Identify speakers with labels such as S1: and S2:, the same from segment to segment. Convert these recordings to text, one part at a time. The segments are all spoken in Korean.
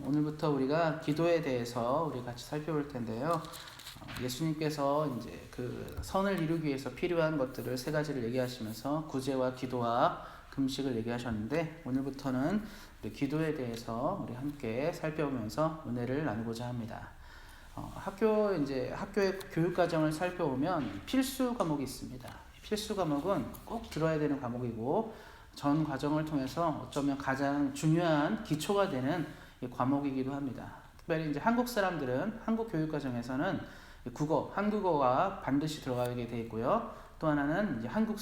S1: 오늘부터 우리가 기도에 대해서 우리 같이 살펴볼 텐데요. 예수님께서 이제 그 선을 이루기 위해서 필요한 것들을 세 가지를 얘기하시면서 구제와 기도와 금식을 얘기하셨는데, 오늘부터는 우리 기도에 대해서 우리 함께 살펴보면서 은혜를 나누고자 합니다. 학교의 교육 과정을 살펴보면 필수 과목이 있습니다. 필수 과목은 꼭 들어야 되는 과목이고, 전 과정을 통해서 어쩌면 가장 중요한 기초가 되는 과목이기도 합니다. 특별히 이제 한국 사람들은 한국 교육 과정에서는 한국어가 반드시 들어가게 되어 있고요. 또 하나는 이제 한국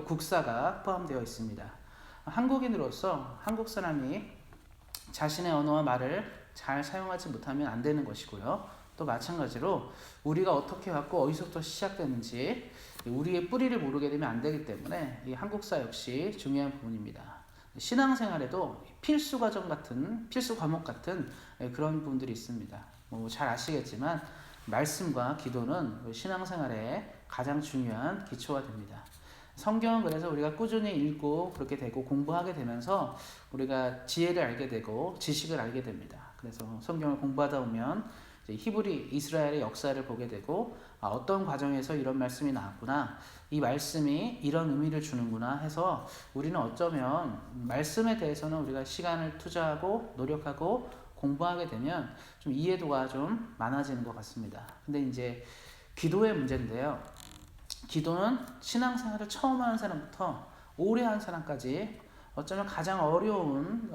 S1: 국사가 포함되어 있습니다. 한국인으로서 한국 사람이 자신의 언어와 말을 잘 사용하지 못하면 안 되는 것이고요. 또 마찬가지로 우리가 어떻게 왔고 어디서부터 시작되는지 우리의 뿌리를 모르게 되면 안 되기 때문에 이 한국사 역시 중요한 부분입니다. 신앙생활에도 필수 과정 같은, 필수 과목 같은 그런 부분들이 있습니다. 잘 아시겠지만 말씀과 기도는 신앙생활에 가장 중요한 기초가 됩니다. 성경은 그래서 우리가 꾸준히 읽고 그렇게 되고 공부하게 되면서 우리가 지혜를 알게 되고 지식을 알게 됩니다. 그래서 성경을 공부하다 보면 히브리 이스라엘의 역사를 보게 되고, 어떤 과정에서 이런 말씀이 나왔구나, 이 말씀이 이런 의미를 주는구나 해서 우리는 어쩌면 말씀에 대해서는 우리가 시간을 투자하고 노력하고 공부하게 되면 좀 이해도가 좀 많아지는 것 같습니다. 근데 이제 기도의 문제인데요. 기도는 신앙생활을 처음 하는 사람부터 오래 하는 사람까지 어쩌면 가장 어려운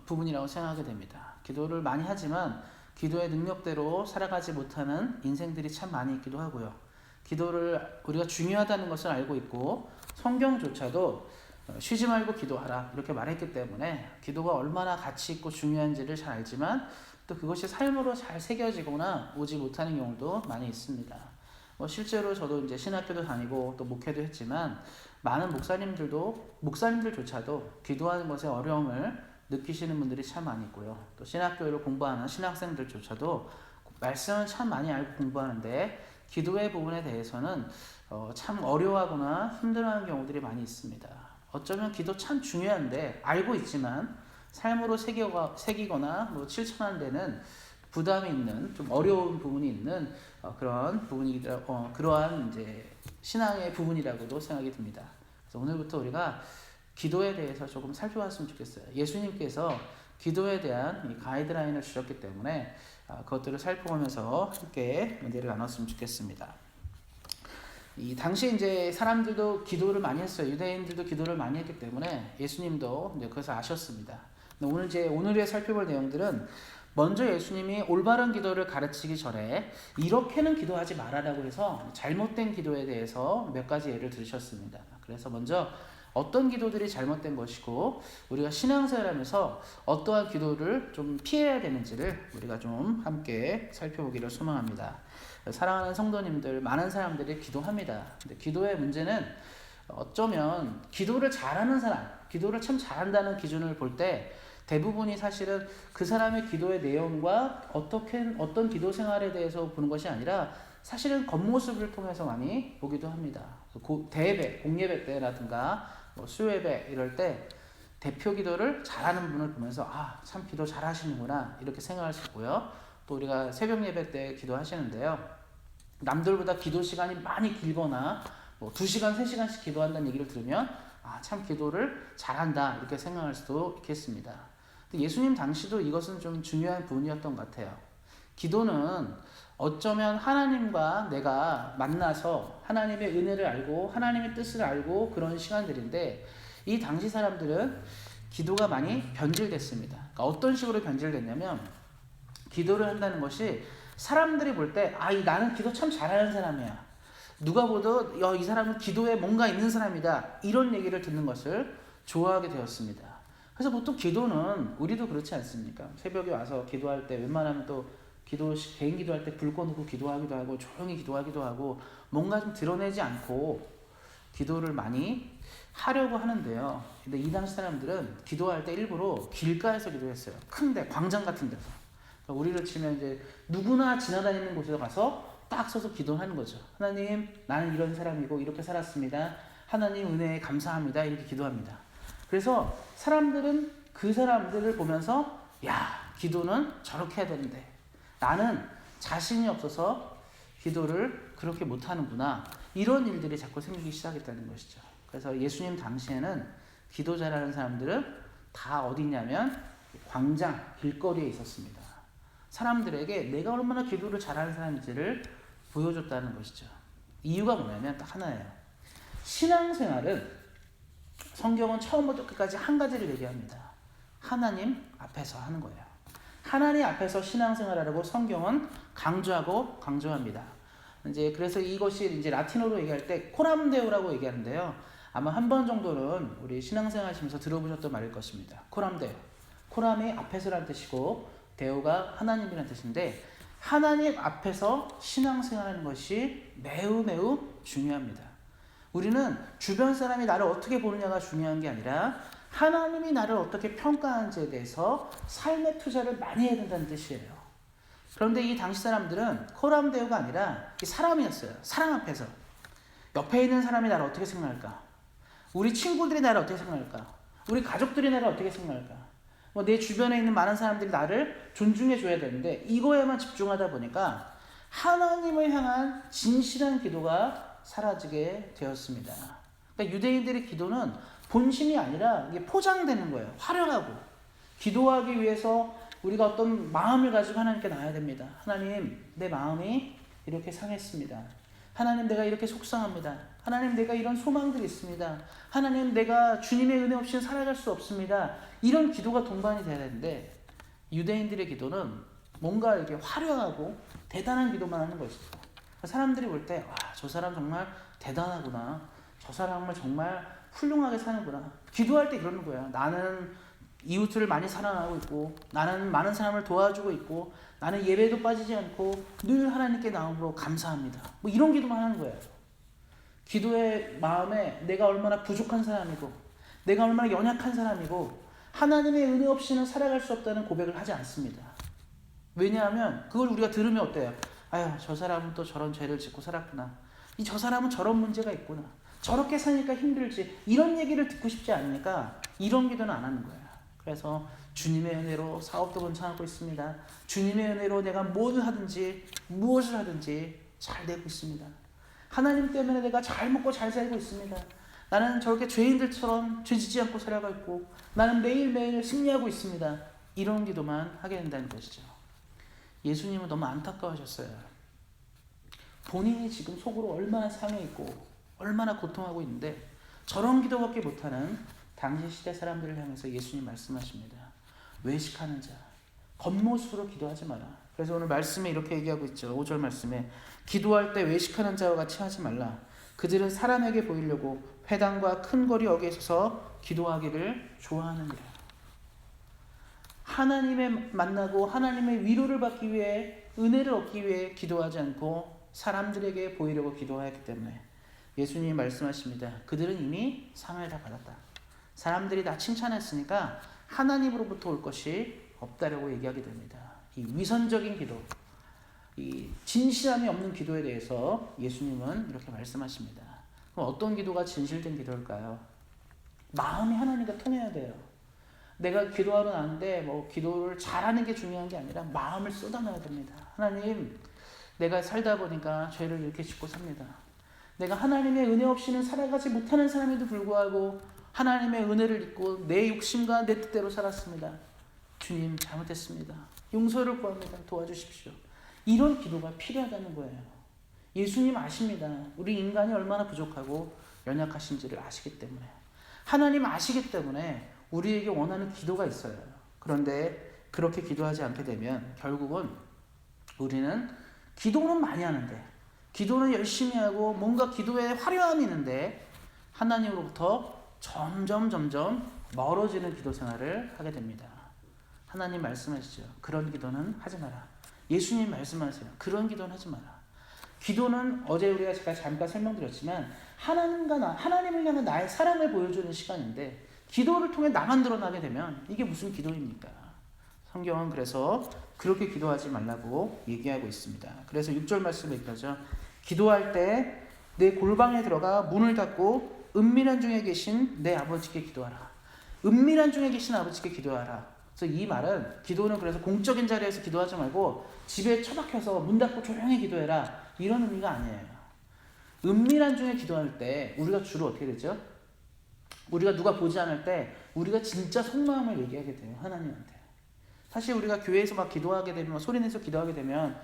S1: 부분이라고 생각하게 됩니다. 기도를 많이 하지만 기도의 능력대로 살아가지 못하는 인생들이 참 많이 있기도 하고요. 기도를 우리가 중요하다는 것을 알고 있고 성경조차도 쉬지 말고 기도하라 이렇게 말했기 때문에 기도가 얼마나 가치 있고 중요한지를 잘 알지만 또 그것이 삶으로 잘 새겨지거나 오지 못하는 경우도 많이 있습니다. 실제로 저도 이제 신학교도 다니고 또 목회도 했지만 많은 목사님들조차도 기도하는 것에 어려움을 느끼시는 분들이 참 많이 있고요. 또 신학교를 공부하는 신학생들조차도 말씀은 참 많이 알고 공부하는데 기도의 부분에 대해서는 참 어려워하거나 힘들어하는 경우들이 많이 있습니다. 어쩌면 기도 참 중요한데 알고 있지만 삶으로 새기거나 실천하는 데는 부담이 있는, 좀 어려운 부분이 있는 그런 그러한 이제 신앙의 부분이라고도 생각이 듭니다. 그래서 오늘부터 우리가 기도에 대해서 조금 살펴봤으면 좋겠어요. 예수님께서 기도에 대한 이 가이드라인을 주셨기 때문에 그것들을 살펴보면서 함께 은혜를 나눴으면 좋겠습니다. 이 당시 이제 사람들도 기도를 많이 했어요. 유대인들도 기도를 많이 했기 때문에 예수님도 이제 그것을 아셨습니다. 오늘에 살펴볼 내용들은 먼저 예수님이 올바른 기도를 가르치기 전에 이렇게는 기도하지 말아라고 해서 잘못된 기도에 대해서 몇 가지 예를 들으셨습니다. 그래서 먼저 어떤 기도들이 잘못된 것이고 우리가 신앙생활하면서 어떠한 기도를 좀 피해야 되는지를 우리가 좀 함께 살펴보기를 소망합니다. 사랑하는 성도님들, 많은 사람들이 기도합니다. 근데 기도의 문제는 어쩌면 기도를 잘하는 사람, 기도를 참 잘한다는 기준을 볼 때 대부분이 사실은 그 사람의 기도의 내용과 어떤 기도 생활에 대해서 보는 것이 아니라 사실은 겉모습을 통해서 많이 보기도 합니다. 대예배, 공예배 때라든가 수요예배 이럴 때 대표 기도를 잘하는 분을 보면서 참 기도 잘하시는구나 이렇게 생각할 수 있고요. 또 우리가 새벽 예배 때 기도하시는데요. 남들보다 기도 시간이 많이 길거나 2시간, 3시간씩 기도한다는 얘기를 들으면 참 기도를 잘한다 이렇게 생각할 수도 있겠습니다. 근데 예수님 당시도 이것은 좀 중요한 부분이었던 것 같아요. 기도는 어쩌면 하나님과 내가 만나서 하나님의 은혜를 알고 하나님의 뜻을 알고 그런 시간들인데, 이 당시 사람들은 기도가 많이 변질됐습니다. 그러니까 어떤 식으로 변질됐냐면, 기도를 한다는 것이 사람들이 볼 때 나는 기도 참 잘하는 사람이야, 누가 보도 이 사람은 기도에 뭔가 있는 사람이다, 이런 얘기를 듣는 것을 좋아하게 되었습니다. 그래서 보통 기도는 우리도 그렇지 않습니까? 새벽에 와서 기도할 때 웬만하면 또 개인 기도할 때 불 꺼놓고 기도하기도 하고 조용히 기도하기도 하고 뭔가 좀 드러내지 않고 기도를 많이 하려고 하는데요. 근데 이 당시 사람들은 기도할 때 일부러 길가에서 기도했어요. 큰데, 광장 같은 데서. 그러니까 우리를 치면 이제 누구나 지나다니는 곳에 가서 딱 서서 기도하는 거죠. 하나님, 나는 이런 사람이고 이렇게 살았습니다. 하나님 은혜에 감사합니다. 이렇게 기도합니다. 그래서 사람들은 그 사람들을 보면서 기도는 저렇게 해야 되는데 나는 자신이 없어서 기도를 그렇게 못하는구나. 이런 일들이 자꾸 생기기 시작했다는 것이죠. 그래서 예수님 당시에는 기도 잘하는 사람들은 다 어디 있냐면 광장, 길거리에 있었습니다. 사람들에게 내가 얼마나 기도를 잘하는 사람인지를 보여줬다는 것이죠. 이유가 뭐냐면 딱 하나예요. 신앙생활은 성경은 처음부터 끝까지 한 가지를 얘기합니다. 하나님 앞에서 하는 거예요. 하나님 앞에서 신앙생활하라고 성경은 강조합니다. 이제 그래서 이것이 이제 라틴어로 얘기할 때 코람데오라고 얘기하는데요. 아마 한 번 정도는 우리 신앙생활 하시면서 들어보셨던 말일 것입니다. 코람데오. 코람이 앞에서라는 뜻이고 데오가 하나님이라는 뜻인데 하나님 앞에서 신앙생활하는 것이 매우 매우 중요합니다. 우리는 주변 사람이 나를 어떻게 보느냐가 중요한 게 아니라 하나님이 나를 어떻게 평가하는지에 대해서 삶의 투자를 많이 해야 된다는 뜻이에요. 그런데 이 당시 사람들은 코람데오가 아니라 사람이었어요. 사람 앞에서. 옆에 있는 사람이 나를 어떻게 생각할까? 우리 친구들이 나를 어떻게 생각할까? 우리 가족들이 나를 어떻게 생각할까? 내 주변에 있는 많은 사람들이 나를 존중해 줘야 되는데 이거에만 집중하다 보니까 하나님을 향한 진실한 기도가 사라지게 되었습니다. 그러니까 유대인들의 기도는 본심이 아니라 이게 포장되는 거예요. 화려하고. 기도하기 위해서 우리가 어떤 마음을 가지고 하나님께 나아야 됩니다. 하나님, 내 마음이 이렇게 상했습니다. 하나님, 내가 이렇게 속상합니다. 하나님, 내가 이런 소망들이 있습니다. 하나님, 내가 주님의 은혜 없이는 살아갈 수 없습니다. 이런 기도가 동반이 돼야 되는데 유대인들의 기도는 뭔가 이렇게 화려하고 대단한 기도만 하는 것이죠. 사람들이 볼 때, 와, 저 사람 정말 대단하구나. 저 사람을 정말 훌륭하게 사는구나. 기도할 때 그러는 거야. 나는 이웃을 많이 사랑하고 있고, 나는 많은 사람을 도와주고 있고, 나는 예배도 빠지지 않고 늘 하나님께 나옴으로 감사합니다. 뭐 이런 기도만 하는 거예요. 기도의 마음에 내가 얼마나 부족한 사람이고, 내가 얼마나 연약한 사람이고, 하나님의 은혜 없이는 살아갈 수 없다는 고백을 하지 않습니다. 왜냐하면 그걸 우리가 들으면 어때요? 아유, 저 사람은 또 저런 죄를 짓고 살았구나. 저 사람은 저런 문제가 있구나. 저렇게 사니까 힘들지. 이런 얘기를 듣고 싶지 않으니까 이런 기도는 안 하는 거예요. 그래서 주님의 은혜로 사업도 번창하고 있습니다. 주님의 은혜로 내가 뭐를 하든지 무엇을 하든지 잘 되고 있습니다. 하나님 때문에 내가 잘 먹고 잘 살고 있습니다. 나는 저렇게 죄인들처럼 죄지지 않고 살아가고 있고 나는 매일매일 승리하고 있습니다. 이런 기도만 하게 된다는 것이죠. 예수님은 너무 안타까워하셨어요. 본인이 지금 속으로 얼마나 상해 있고 얼마나 고통하고 있는데 저런 기도밖에 못하는 당시 시대 사람들을 향해서 예수님 말씀하십니다. 외식하는 자, 겉모습으로 기도하지 마라. 그래서 오늘 말씀에 이렇게 얘기하고 있죠. 5절 말씀에 기도할 때 외식하는 자와 같이 하지 말라. 그들은 사람에게 보이려고 회당과 큰 거리 어귀에 서서 기도하기를 좋아하느니라. 하나님을 만나고 하나님의 위로를 받기 위해 은혜를 얻기 위해 기도하지 않고 사람들에게 보이려고 기도하였기 때문에 예수님이 말씀하십니다. 그들은 이미 상을 다 받았다. 사람들이 다 칭찬했으니까 하나님으로부터 올 것이 없다라고 얘기하게 됩니다. 이 위선적인 기도, 이 진실함이 없는 기도에 대해서 예수님은 이렇게 말씀하십니다. 그럼 어떤 기도가 진실된 기도일까요? 마음이 하나님과 통해야 돼요. 내가 기도하러 나는데 기도를 잘하는 게 중요한 게 아니라 마음을 쏟아내야 됩니다. 하나님, 내가 살다 보니까 죄를 이렇게 짓고 삽니다. 내가 하나님의 은혜 없이는 살아가지 못하는 사람에도 불구하고 하나님의 은혜를 잊고 내 욕심과 내 뜻대로 살았습니다. 주님, 잘못했습니다. 용서를 구합니다. 도와주십시오. 이런 기도가 필요하다는 거예요. 예수님 아십니다. 우리 인간이 얼마나 부족하고 연약하신지를 아시기 때문에. 하나님 아시기 때문에 우리에게 원하는 기도가 있어요. 그런데 그렇게 기도하지 않게 되면 결국은 우리는 기도는 많이 하는데 기도는 열심히 하고 뭔가 기도에 화려함이 있는데 하나님으로부터 점점 멀어지는 기도 생활을 하게 됩니다. 하나님 말씀하시죠. 그런 기도는 하지 마라. 예수님 말씀하세요. 그런 기도는 하지 마라. 기도는 어제 제가 잠깐 설명드렸지만 하나님을 향한 나의 사랑을 보여주는 시간인데 기도를 통해 나만 드러나게 되면 이게 무슨 기도입니까? 성경은 그래서 그렇게 기도하지 말라고 얘기하고 있습니다. 그래서 6절 말씀에 있죠. 기도할 때 내 골방에 들어가 문을 닫고 은밀한 중에 계신 내 아버지께 기도하라. 은밀한 중에 계신 아버지께 기도하라. 그래서 이 말은 기도는 그래서 공적인 자리에서 기도하지 말고 집에 처박혀서 문 닫고 조용히 기도해라 이런 의미가 아니에요. 은밀한 중에 기도할 때 우리가 주로 어떻게 되죠? 우리가 누가 보지 않을 때 우리가 진짜 속마음을 얘기하게 돼요. 하나님한테. 사실 우리가 교회에서 막 기도하게 되면 소리내서 기도하게 되면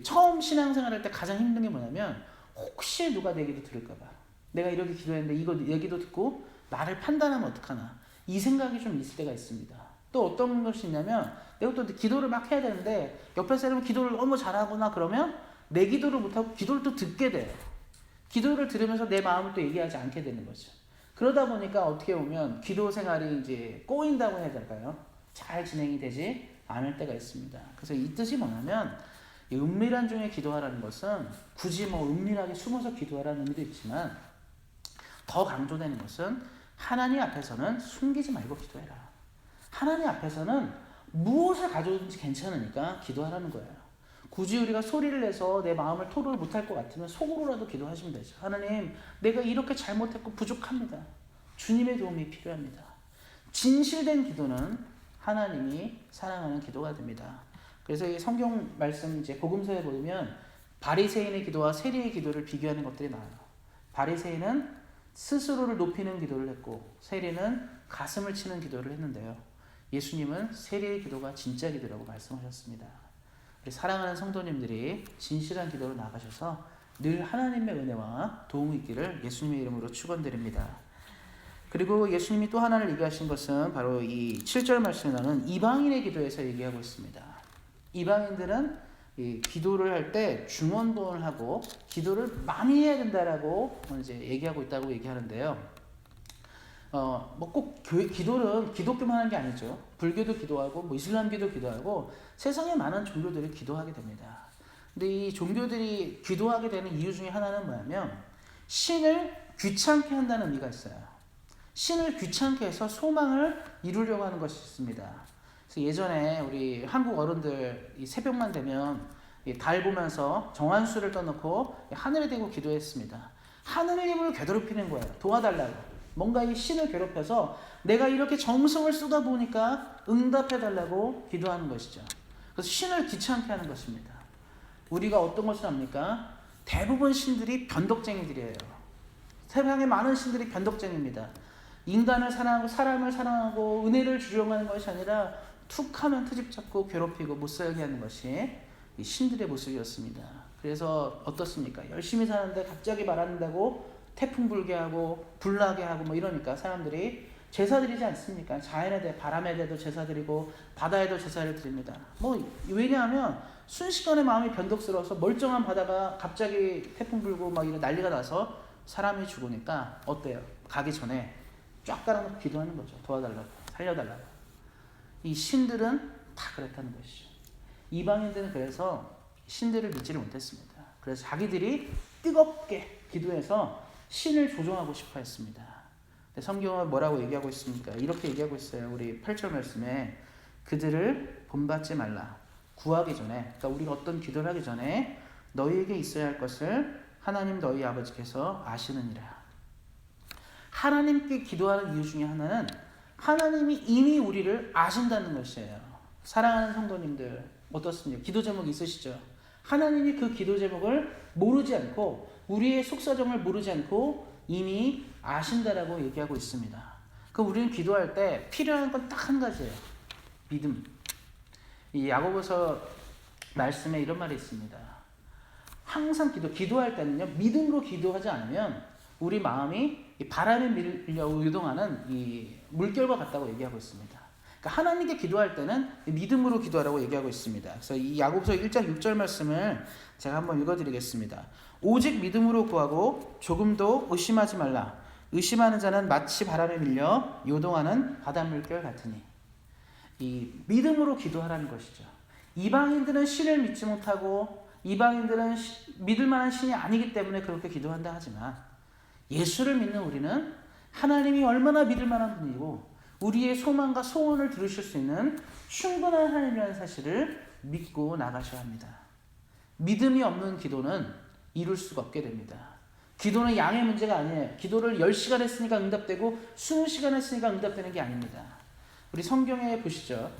S1: 처음 신앙생활할 때 가장 힘든 게 뭐냐면 혹시 누가 내 얘기도 들을까 봐. 내가 이렇게 기도했는데 이거 얘기도 듣고 나를 판단하면 어떡하나. 이 생각이 좀 있을 때가 있습니다. 또 어떤 것이 있냐면 내가 또 기도를 막 해야 되는데 옆에 사람은 기도를 너무 잘하거나 그러면 내 기도를 못하고 기도를 또 듣게 돼요. 기도를 들으면서 내 마음을 또 얘기하지 않게 되는 거죠. 그러다 보니까 어떻게 보면 기도 생활이 이제 꼬인다고 해야 될까요? 잘 진행이 되지 않을 때가 있습니다. 그래서 이 뜻이 뭐냐면 이 은밀한 중에 기도하라는 것은 굳이 뭐 은밀하게 숨어서 기도하라는 의미도 있지만 더 강조되는 것은 하나님 앞에서는 숨기지 말고 기도해라. 하나님 앞에서는 무엇을 가져오든지 괜찮으니까 기도하라는 거예요. 굳이 우리가 소리를 내서 내 마음을 토로를 못할 것 같으면 속으로라도 기도하시면 되죠. 하나님, 내가 이렇게 잘못했고 부족합니다. 주님의 도움이 필요합니다. 진실된 기도는 하나님이 사랑하는 기도가 됩니다. 그래서 이 성경 말씀 이제 복음서에 보면 바리새인의 기도와 세리의 기도를 비교하는 것들이 나와요. 바리새인은 스스로를 높이는 기도를 했고 세리는 가슴을 치는 기도를 했는데요. 예수님은 세리의 기도가 진짜 기도라고 말씀하셨습니다. 우리 사랑하는 성도님들이 진실한 기도로 나가셔서 늘 하나님의 은혜와 도움이 있기를 예수님의 이름으로 축원드립니다. 그리고 예수님이 또 하나를 얘기하신 것은 바로 이 7절 말씀에 나오는 이방인의 기도에서 얘기하고 있습니다. 이방인들은 이 기도를 할 때 중언부언을 하고 기도를 많이 해야 된다라고 이제 얘기하고 있다고 얘기하는데요. 뭐 꼭 기도는 기독교만 하는 게 아니죠. 불교도 기도하고 뭐 이슬람교도 기도하고 세상에 많은 종교들이 기도하게 됩니다. 근데 이 종교들이 기도하게 되는 이유 중에 하나는 뭐냐면 신을 귀찮게 한다는 의미가 있어요. 신을 귀찮게 해서 소망을 이루려고 하는 것이 있습니다. 그래서 예전에 우리 한국 어른들 이 새벽만 되면 달 보면서 정한수를 떠놓고 하늘에 대고 기도했습니다. 하느님을 괴롭히는 거예요. 도와달라고. 뭔가 이 신을 괴롭혀서 내가 이렇게 정성을 쏟아 부으니까 응답해달라고 기도하는 것이죠. 그래서 신을 귀찮게 하는 것입니다. 우리가 어떤 것을 합니까? 대부분 신들이 변덕쟁이들이에요. 세상에 많은 신들이 변덕쟁이입니다. 인간을 사랑하고 사람을 사랑하고 은혜를 주려고 하는 것이 아니라 툭 하면 트집 잡고 괴롭히고 못살게 하는 것이 이 신들의 모습이었습니다. 그래서 어떻습니까? 열심히 사는데 갑자기 말한다고 태풍 불게 하고 불나게 하고 뭐 이러니까 사람들이 제사 드리지 않습니까? 자연에 대해 바람에 대해도 제사 드리고 바다에도 제사를 드립니다. 뭐 왜냐하면 순식간에 마음이 변덕스러워서 멀쩡한 바다가 갑자기 태풍 불고 막 이런 난리가 나서 사람이 죽으니까 어때요? 가기 전에 쫙 깔아놓고 기도하는 거죠. 도와달라고, 살려달라고. 이 신들은 다 그랬다는 것이죠. 이방인들은 그래서 신들을 믿지를 못했습니다. 그래서 자기들이 뜨겁게 기도해서 신을 조종하고 싶어 했습니다. 성경은 뭐라고 얘기하고 있습니까? 이렇게 얘기하고 있어요. 우리 8절 말씀에 그들을 본받지 말라. 구하기 전에, 그러니까 우리가 어떤 기도를 하기 전에 너희에게 있어야 할 것을 하나님 너희 아버지께서 아시느니라. 하나님께 기도하는 이유 중에 하나는 하나님이 이미 우리를 아신다는 것이에요. 사랑하는 성도님들 어떻습니까? 기도 제목 있으시죠? 하나님이 그 기도 제목을 모르지 않고 우리의 속사정을 모르지 않고 이미 아신다라고 얘기하고 있습니다. 그 우리는 기도할 때 필요한 건 딱 한 가지예요. 믿음. 이 야고보서 말씀에 이런 말이 있습니다. 항상 기도할 때는요, 믿음으로 기도하지 않으면 우리 마음이 바람에 밀려 유동하는 이 물결과 같다고 얘기하고 있습니다. 그러니까 하나님께 기도할 때는 믿음으로 기도하라고 얘기하고 있습니다. 그래서 이 야고보서 1장 6절 말씀을 제가 한번 읽어드리겠습니다. 오직 믿음으로 구하고 조금도 의심하지 말라. 의심하는 자는 마치 바람에 밀려 요동하는 바닷물결 같으니. 이 믿음으로 기도하라는 것이죠. 이방인들은 신을 믿지 못하고 이방인들은 믿을 만한 신이 아니기 때문에 그렇게 기도한다 하지만 예수를 믿는 우리는 하나님이 얼마나 믿을 만한 분이고 우리의 소망과 소원을 들으실 수 있는 충분한 하나님이라는 사실을 믿고 나가셔야 합니다. 믿음이 없는 기도는 이룰 수가 없게 됩니다. 기도는 양의 문제가 아니에요. 기도를 10시간 했으니까 응답되고 20시간 했으니까 응답되는 게 아닙니다. 우리 성경에 보시죠.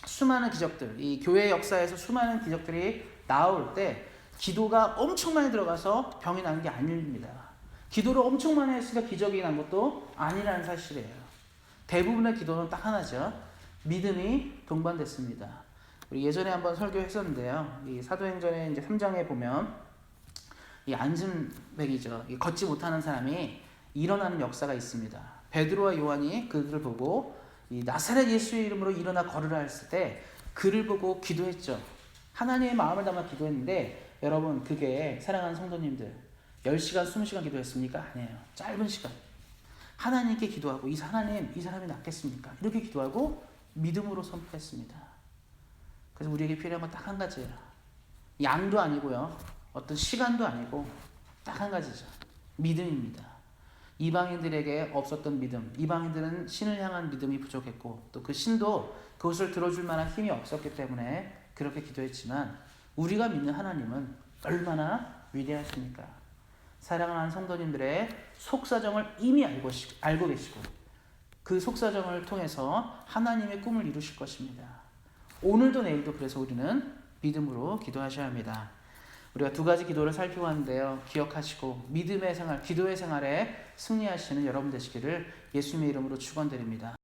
S1: 수많은 기적들, 이 교회 역사에서 수많은 기적들이 나올 때 기도가 엄청 많이 들어가서 병이 나는 게 아닙니다. 기도를 엄청 많이 했으니까 기적이 난 것도 아니라는 사실이에요. 대부분의 기도는 딱 하나죠. 믿음이 동반됐습니다. 우리 예전에 한번 설교했었는데요. 이 사도행전의 이제 3장에 보면 이 안진뱅이죠. 이 걷지 못하는 사람이 일어나는 역사가 있습니다. 베드로와 요한이 그들을 보고 이 나사렛 예수의 이름으로 일어나 걸으라 했을 때 그를 보고 기도했죠. 하나님의 마음을 담아 기도했는데 여러분 그게 사랑하는 성도님들 10시간 20시간 기도했습니까? 아니에요. 짧은 시간. 하나님께 기도하고 하나님 이 사람이 낫겠습니까? 이렇게 기도하고 믿음으로 선포했습니다. 그래서 우리에게 필요한 건 딱 한 가지예요. 양도 아니고요. 어떤 시간도 아니고 딱 한 가지죠. 믿음입니다. 이방인들에게 없었던 믿음, 이방인들은 신을 향한 믿음이 부족했고 또 그 신도 그것을 들어줄 만한 힘이 없었기 때문에 그렇게 기도했지만 우리가 믿는 하나님은 얼마나 위대하십니까? 사랑하는 성도님들의 속사정을 이미 알고 계시고 그 속사정을 통해서 하나님의 꿈을 이루실 것입니다. 오늘도 내일도 그래서 우리는 믿음으로 기도하셔야 합니다. 우리가 두 가지 기도를 살펴봤는데요. 기억하시고 믿음의 생활, 기도의 생활에 승리하시는 여러분 되시기를 예수님의 이름으로 축원드립니다.